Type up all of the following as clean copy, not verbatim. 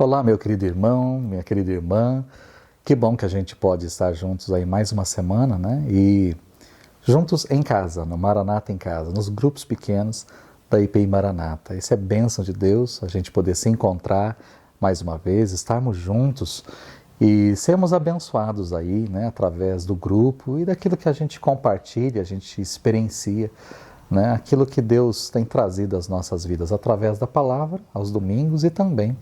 Olá, meu querido irmão, minha querida irmã. Que bom que a gente pode estar juntos aí mais uma semana, né? E juntos em casa, no Maranata em Casa, nos grupos pequenos da IPI Maranata. Isso é bênção de Deus, a gente poder se encontrar mais uma vez, estarmos juntos e sermos abençoados aí, né? Através do grupo e daquilo que a gente compartilha, a gente experiencia, né? Aquilo que Deus tem trazido às nossas vidas através da palavra, aos domingos e também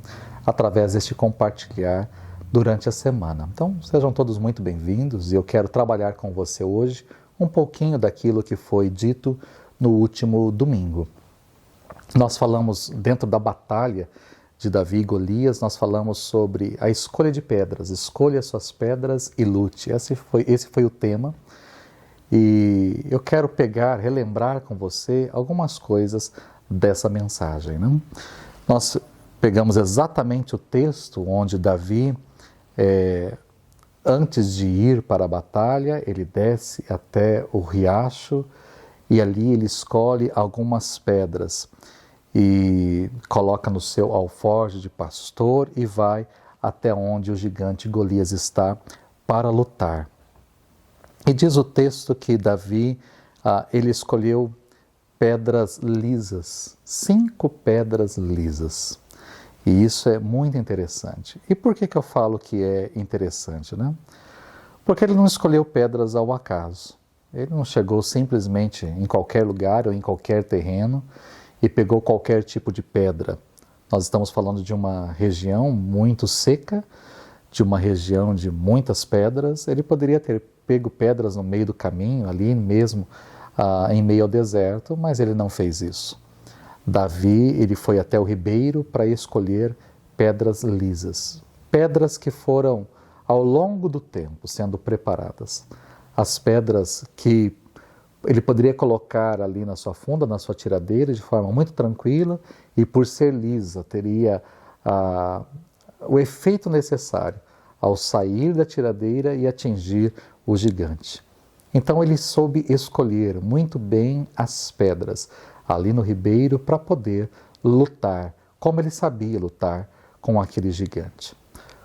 através deste compartilhar durante a semana. Então, sejam todos muito bem-vindos e eu quero trabalhar com você hoje um pouquinho daquilo que foi dito no último domingo. Nós falamos dentro da batalha de Davi e Golias, nós falamos sobre a escolha de pedras, escolha suas pedras e lute. Esse foi o tema. E eu quero relembrar com você algumas coisas dessa mensagem, né? Nós pegamos exatamente o texto onde Davi, antes de ir para a batalha, ele desce até o riacho e ali ele escolhe algumas pedras e coloca no seu alforje de pastor e vai até onde o gigante Golias está para lutar. E diz o texto que Davi, ele escolheu pedras lisas, 5 pedras lisas. E isso é muito interessante. E por que eu falo que é interessante, né? Porque ele não escolheu pedras ao acaso. Ele não chegou simplesmente em qualquer lugar ou em qualquer terreno e pegou qualquer tipo de pedra. Nós estamos falando de uma região muito seca, de uma região de muitas pedras. Ele poderia ter pego pedras no meio do caminho, ali mesmo em meio ao deserto, mas ele não fez isso. Davi, ele foi até o ribeiro para escolher pedras lisas, pedras que foram ao longo do tempo sendo preparadas. As pedras que ele poderia colocar ali na sua funda, na sua tiradeira, de forma muito tranquila e por ser lisa, teria o efeito necessário ao sair da tiradeira e atingir o gigante. Então ele soube escolher muito bem as pedras ali no ribeiro para poder lutar, como ele sabia lutar com aquele gigante.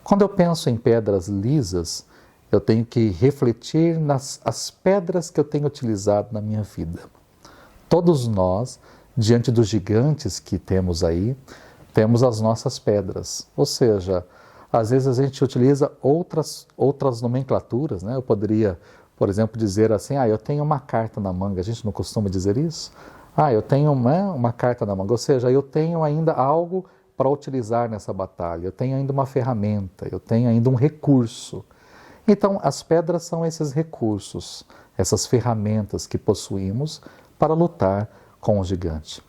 Quando eu penso em pedras lisas, eu tenho que refletir nas pedras que eu tenho utilizado na minha vida. Todos nós, diante dos gigantes que temos aí, temos as nossas pedras. Ou seja, às vezes a gente utiliza outras nomenclaturas, né? Eu poderia, por exemplo, dizer assim, eu tenho uma carta na manga. A gente não costuma dizer isso? Eu tenho uma carta na manga, ou seja, eu tenho ainda algo para utilizar nessa batalha, eu tenho ainda uma ferramenta, eu tenho ainda um recurso. Então, as pedras são esses recursos, essas ferramentas que possuímos para lutar com o gigante.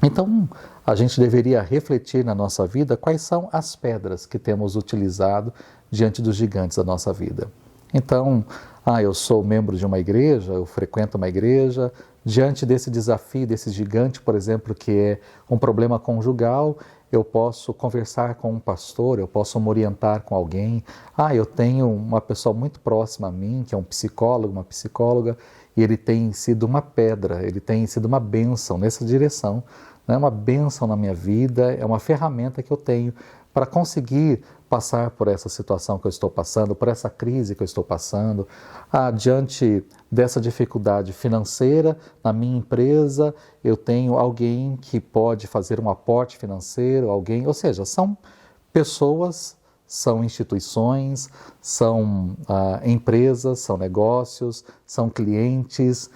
Então, a gente deveria refletir na nossa vida quais são as pedras que temos utilizado diante dos gigantes da nossa vida. Então, eu sou membro de uma igreja, eu frequento uma igreja, diante desse desafio, desse gigante, por exemplo, que é um problema conjugal, eu posso conversar com um pastor, eu posso me orientar com alguém. Eu tenho uma pessoa muito próxima a mim, que é um psicólogo, uma psicóloga, e ele tem sido uma pedra, ele tem sido uma bênção nessa direção, né? Uma bênção na minha vida, é uma ferramenta que eu tenho para conseguir passar por essa situação que eu estou passando, por essa crise que eu estou passando, diante dessa dificuldade financeira na minha empresa, eu tenho alguém que pode fazer um aporte financeiro, ou seja, são pessoas, são instituições, são empresas, são negócios, são clientes,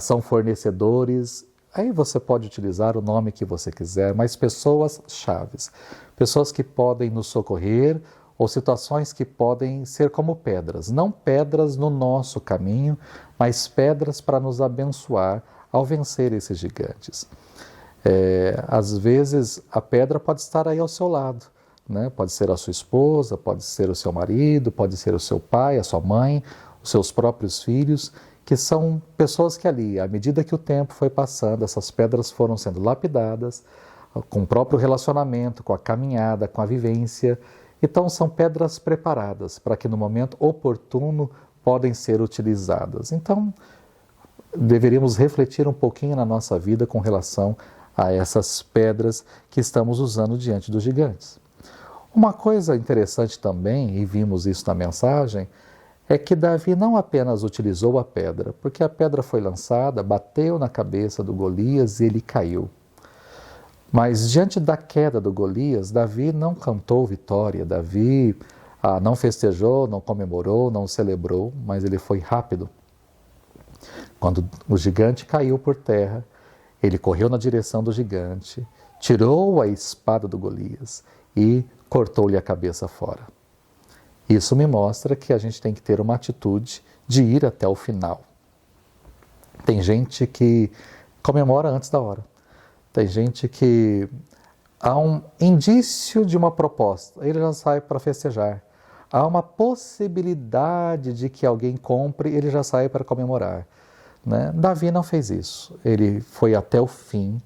são fornecedores. Aí você pode utilizar o nome que você quiser, mas pessoas chaves, pessoas que podem nos socorrer ou situações que podem ser como pedras, não pedras no nosso caminho, mas pedras para nos abençoar ao vencer esses gigantes. Às vezes a pedra pode estar aí ao seu lado, né? Pode ser a sua esposa, pode ser o seu marido, pode ser o seu pai, a sua mãe, os seus próprios filhos, que são pessoas que ali, à medida que o tempo foi passando, essas pedras foram sendo lapidadas, com o próprio relacionamento, com a caminhada, com a vivência. Então são pedras preparadas para que no momento oportuno podem ser utilizadas. Então deveríamos refletir um pouquinho na nossa vida com relação a essas pedras que estamos usando diante dos gigantes. Uma coisa interessante também, e vimos isso na mensagem, é que Davi não apenas utilizou a pedra, porque a pedra foi lançada, bateu na cabeça do Golias e ele caiu. Mas diante da queda do Golias, Davi não cantou vitória, Davi não festejou, não comemorou, não celebrou, mas ele foi rápido. Quando o gigante caiu por terra, ele correu na direção do gigante, tirou a espada do Golias e cortou-lhe a cabeça fora. Isso me mostra que a gente tem que ter uma atitude de ir até o final. Tem gente que comemora antes da hora. Tem gente que há um indício de uma proposta, ele já sai para festejar. Há uma possibilidade de que alguém compre, ele já sai para comemorar. Né? Davi não fez isso. Ele foi até o fim,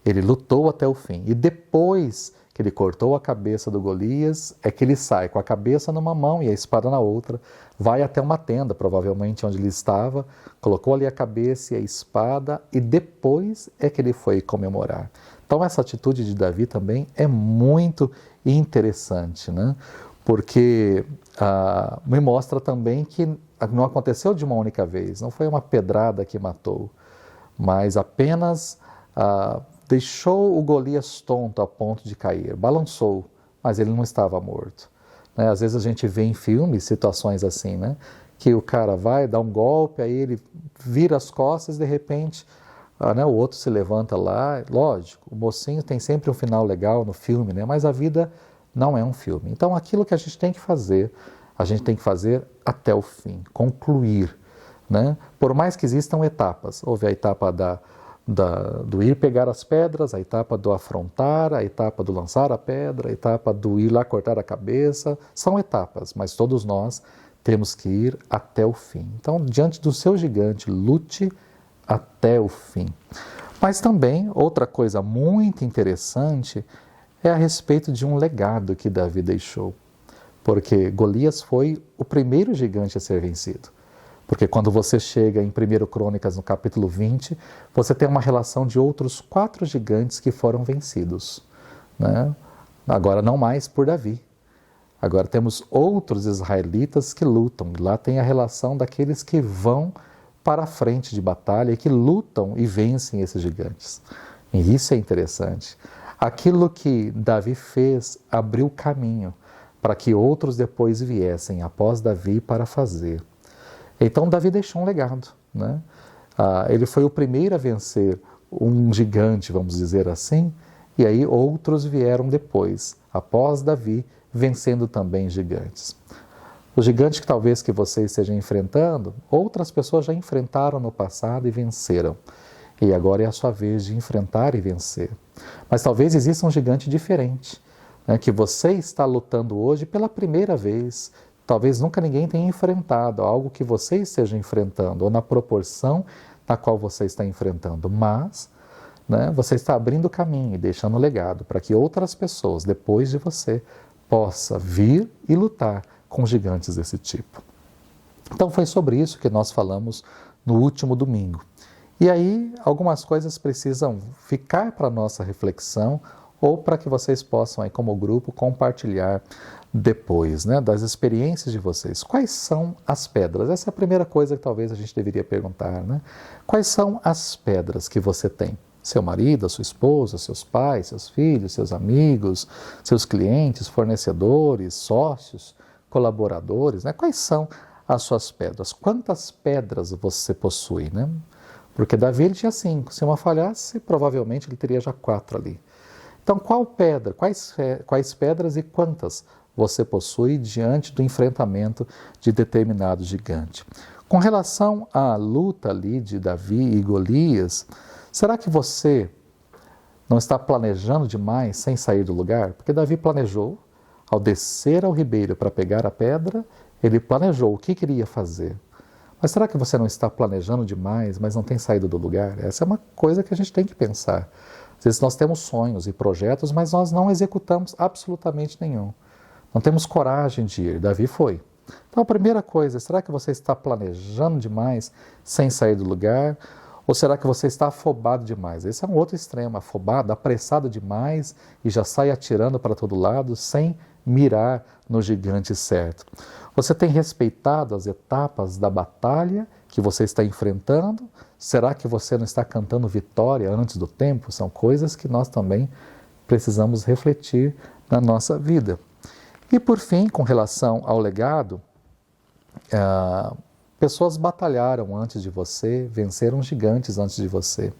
ele lutou até o fim. E depois que ele cortou a cabeça do Golias, é que ele sai com a cabeça numa mão e a espada na outra, vai até uma tenda, provavelmente onde ele estava, colocou ali a cabeça e a espada, e depois é que ele foi comemorar. Então essa atitude de Davi também é muito interessante, né? Porque me mostra também que não aconteceu de uma única vez, não foi uma pedrada que matou, mas apenas deixou o Golias tonto a ponto de cair, balançou, mas ele não estava morto. Né? Às vezes a gente vê em filmes situações assim, né? Que o cara vai dar um golpe, aí ele vira as costas e de repente né, o outro se levanta lá. Lógico, o mocinho tem sempre um final legal no filme, né? Mas a vida não é um filme. Então aquilo que a gente tem que fazer até o fim, concluir. Né? Por mais que existam etapas, houve a etapa do ir pegar as pedras, a etapa do afrontar, a etapa do lançar a pedra, a etapa do ir lá cortar a cabeça, são etapas, mas todos nós temos que ir até o fim. Então, diante do seu gigante, lute até o fim. Mas também, outra coisa muito interessante é a respeito de um legado que Davi deixou. Porque Golias foi o primeiro gigante a ser vencido. Porque quando você chega em 1 Crônicas, no capítulo 20, você tem uma relação de outros 4 gigantes que foram vencidos. Né? Agora não mais por Davi. Agora temos outros israelitas que lutam. E lá tem a relação daqueles que vão para a frente de batalha e que lutam e vencem esses gigantes. E isso é interessante. Aquilo que Davi fez abriu caminho para que outros depois viessem após Davi para fazer. Então Davi deixou um legado. Né? Ele foi o primeiro a vencer um gigante, vamos dizer assim, e aí outros vieram depois, após Davi, vencendo também gigantes. O gigante que talvez que você esteja enfrentando, outras pessoas já enfrentaram no passado e venceram. E agora é a sua vez de enfrentar e vencer. Mas talvez exista um gigante diferente, né, que você está lutando hoje pela primeira vez. Talvez nunca ninguém tenha enfrentado, algo que você esteja enfrentando, ou na proporção na qual você está enfrentando. Mas né, você está abrindo caminho e deixando legado para que outras pessoas, depois de você, possam vir e lutar com gigantes desse tipo. Então foi sobre isso que nós falamos no último domingo. E aí algumas coisas precisam ficar para a nossa reflexão ou para que vocês possam, aí, como grupo, compartilhar depois, né, das experiências de vocês. Quais são as pedras? Essa é a primeira coisa que talvez a gente deveria perguntar. Né? Quais são as pedras que você tem? Seu marido, a sua esposa, seus pais, seus filhos, seus amigos, seus clientes, fornecedores, sócios, colaboradores, né? Quais são as suas pedras? Quantas pedras você possui, né? Porque Davi ele tinha 5, se uma falhasse, provavelmente ele teria já 4 ali. Então, qual pedra, quais pedras e quantas você possui diante do enfrentamento de determinado gigante? Com relação à luta ali de Davi e Golias, será que você não está planejando demais sem sair do lugar? Porque Davi planejou, ao descer ao ribeiro para pegar a pedra, ele planejou o que queria fazer. Mas será que você não está planejando demais, mas não tem saído do lugar? Essa é uma coisa que a gente tem que pensar. Às vezes nós temos sonhos e projetos, mas nós não executamos absolutamente nenhum. Não temos coragem de ir. Davi foi. Então a primeira coisa, será que você está planejando demais sem sair do lugar? Ou será que você está afobado demais? Esse é um outro extremo, afobado, apressado demais e já sai atirando para todo lado sem mirar no gigante certo? Você tem respeitado as etapas da batalha que você está enfrentando? Será que você não está cantando vitória antes do tempo? São coisas que nós também precisamos refletir na nossa vida. E por fim, com relação ao legado, pessoas batalharam antes de você, venceram gigantes antes de você.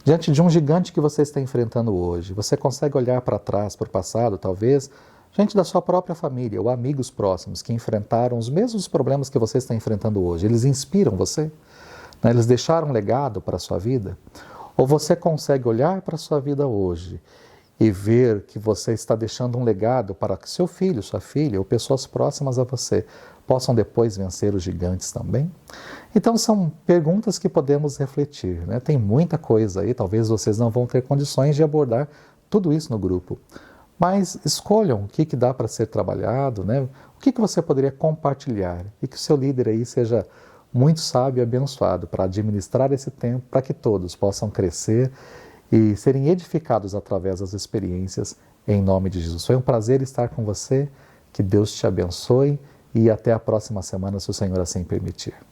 Diante de um gigante que você está enfrentando hoje, você consegue olhar para trás, para o passado, talvez, gente da sua própria família ou amigos próximos que enfrentaram os mesmos problemas que você está enfrentando hoje. Eles inspiram você? Né? Eles deixaram um legado para a sua vida? Ou você consegue olhar para a sua vida hoje e ver que você está deixando um legado para que seu filho, sua filha ou pessoas próximas a você possam depois vencer os gigantes também? Então são perguntas que podemos refletir, né? Tem muita coisa aí, talvez vocês não vão ter condições de abordar tudo isso no grupo. Mas escolham o que dá para ser trabalhado, né? O que você poderia compartilhar e que o seu líder aí seja muito sábio e abençoado para administrar esse tempo, para que todos possam crescer e serem edificados através das experiências em nome de Jesus. Foi um prazer estar com você, que Deus te abençoe e até a próxima semana, se o Senhor assim permitir.